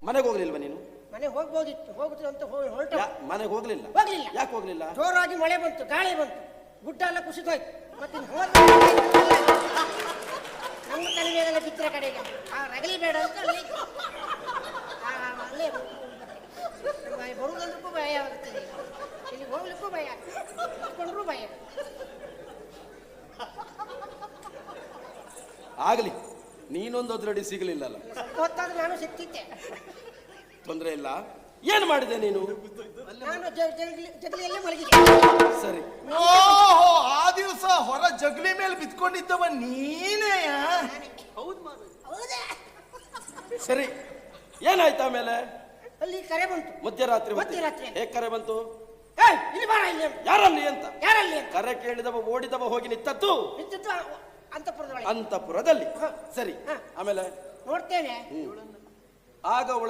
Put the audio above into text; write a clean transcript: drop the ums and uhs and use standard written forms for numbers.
ಮನೆಗೆ ಹೋಗ್ಲಿಲ್ವಾ ನೀನು? ಮನೆ ಹೋಗ್ಬೋದಿತ್ತು, ಹೋಗುದು ಅಂತ ಹೊರಟ. ಮನೆಗೆ ಹೋಗ್ಲಿಲ್ಲ? ಹೋಗ್ಲಿಲ್ಲ. ಯಾಕೆ ಹೋಗ್ಲಿಲ್ಲ? ಜೋರಾಗಿ ಮಳೆ ಬಂತು, ಗಾಳಿ ಬಂತು, ಗುಡ್ಡ ಎಲ್ಲ ಕುಸಿದೋಯ್ತು. ಮತ್ತೆ ನಮ್ಮ ತಲೆ ಮೇಲೆಲ್ಲ ಬಿತ್ತರ ಕಡೆಗೆ ರಗಲಿ ಬೇಡ ಅಂತ ಅಲ್ಲೇ ಬರುವುದಂದ್ರೂ ಭಯ ಆಗುತ್ತದೆ, ಇಲ್ಲಿ ಹೋಗ್ಲಿಕ್ಕೂ ಭಯ, ಕುತ್ಕೊಂಡ್ರೂ ಭಯ. ಆಗಲಿ, ನೀನೊಂದು ಅದ್ರಡಿ ಸಿಗಲಿಲ್ಲಲ್ಲ. ಹೊತ್ತಾದ್ರೆ ನಾನು ಸಿಕ್ತಿದ್ದೆ, ತೊಂದರೆ ಇಲ್ಲ. ಏನು ಮಾಡಿದೆ ನೀನು? ನಾನು ಜಗಲಿಯಲ್ಲೇ ಮಲಗಿದೆ. ಸರಿ. ಓಹೋ, ಆ ದಿವಸ ಹೊರ ಜಗಲಿ ಮೇಲೆ ಬಿತ್ಕೊಂಡಿದ್ದವ ನೀನೇ? ಸರಿ, ಏನಾಯ್ತು ಆಮೇಲೆ? ಅಲ್ಲಿ ಕರೆ ಬಂತು ಮಧ್ಯರಾತ್ರಿ. ಮಧ್ಯರಾತ್ರಿ ಹೇಗೆ ಕರೆ ಬಂತು? ಇಲ್ಲಿ ಬಾರ, ಇಲ್ಲಿ ಯಾರಲ್ಲಿ ಅಂತ? ಯಾರಲ್ಲಿ ಅಂತ ಕರೆ ಕೇಳಿದವ ಓಡಿದವ ಹೋಗಿ ನಿಂತದ್ದು ಅಂತಃಪುರದೊಳಗೆ. ಅಂತಃಪುರದಲ್ಲಿ. ಸರಿ, ಆಮೇಲೆ ನೋಡ್ತೇನೆ. ಆಗ ಅವಳ